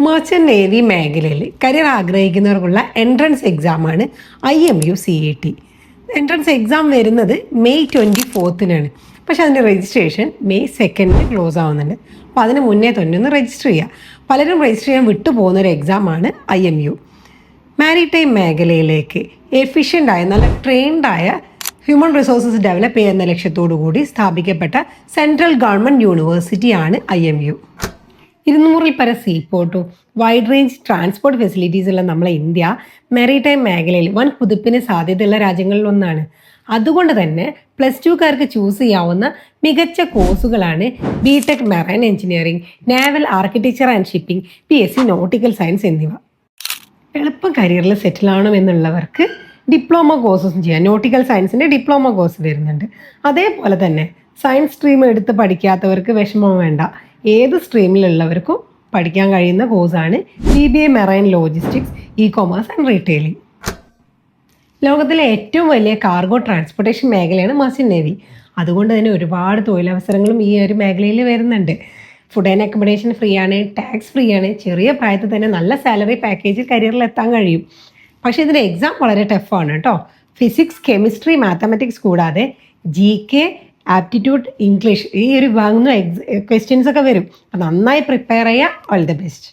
Merchant navy മേഖലയിൽ career ആഗ്രഹിക്കുന്നവർക്കുള്ള entrance എക്സാമാണ് IMU CAT. എൻട്രൻസ് എക്സാം വരുന്നത് May 24-നാണ്. പക്ഷെ അതിൻ്റെ രജിസ്ട്രേഷൻ May 2-ന് ക്ലോസ് ആവുന്നുണ്ട്. അപ്പോൾ അതിന് മുന്നേ തന്നെ ഒന്ന് രജിസ്റ്റർ ചെയ്യുക. പലരും രജിസ്റ്റർ ചെയ്യാൻ വിട്ടുപോകുന്നൊരു എക്സാമാണ് IMU. മാരിടൈം മേഖലയിലേക്ക് എഫിഷ്യൻ്റായ നല്ല ട്രെയിൻഡായ ഹ്യൂമൻ റിസോഴ്സസ് ഡെവലപ്പ് ചെയ്യുന്ന ലക്ഷ്യത്തോടു കൂടി സ്ഥാപിക്കപ്പെട്ട സെൻട്രൽ ഗവൺമെൻറ് യൂണിവേഴ്സിറ്റിയാണ് IMU. 200-ൽ പരം സീപോർട്ടും വൈഡ് റേഞ്ച് ട്രാൻസ്പോർട്ട് ഫെസിലിറ്റീസ് ഉള്ള നമ്മളെ ഇന്ത്യ മാരിടൈം മേഖലയിൽ വൻ കുതിപ്പിന് സാധ്യതയുള്ള രാജ്യങ്ങളിലൊന്നാണ്. അതുകൊണ്ട് തന്നെ +2കാർക്ക് ചൂസ് ചെയ്യാവുന്ന മികച്ച കോഴ്സുകളാണ് BTech marine engineering, naval architecture and shipping, PSC nautical science എന്നിവ. എളുപ്പം കരിയറിൽ സെറ്റിൽ ആവണമെന്നുള്ളവർക്ക് ഡിപ്ലോമ കോഴ്സസും ചെയ്യാം. നോട്ടിക്കൽ സയൻസിൻ്റെ ഡിപ്ലോമ കോഴ്സ് വരുന്നുണ്ട്. അതേപോലെ തന്നെ സയൻസ് സ്ട്രീം എടുത്ത് പഠിക്കാത്തവർക്ക് വിഷമം വേണ്ട. ഏത് സ്ട്രീമിലുള്ളവർക്കും പഠിക്കാൻ കഴിയുന്ന കോഴ്സാണ് BBA marine logistics, e-commerce and retailing. ലോകത്തിലെ ഏറ്റവും വലിയ കാർഗോ ട്രാൻസ്പോർട്ടേഷൻ മേഖലയാണ് മെർച്ചൻ്റ് നേവി. അതുകൊണ്ട് തന്നെ ഒരുപാട് തൊഴിലവസരങ്ങളും ഈ ഒരു മേഖലയിൽ വരുന്നുണ്ട്. ഫുഡ് ആൻഡ് അക്കോമഡേഷൻ ഫ്രീ ആണ്, ടാക്സ് ഫ്രീ ആണ്. ചെറിയ പ്രായത്തിൽ തന്നെ നല്ല സാലറി പാക്കേജിൽ കരിയറിൽ എത്താൻ കഴിയും. പക്ഷേ ഇതിൻ്റെ എക്സാം വളരെ ടഫാണ് കേട്ടോ. ഫിസിക്സ്, കെമിസ്ട്രി, മാത്തമാറ്റിക്സ് കൂടാതെ GK, ആപ്റ്റിറ്റ്യൂഡ്, ഇംഗ്ലീഷ് ഈ ഒരു വിഭാഗം ക്വസ്റ്റ്യൻസ് ഒക്കെ വരും. അപ്പം നന്നായി പ്രിപ്പയർ ചെയ്യുക. All the best.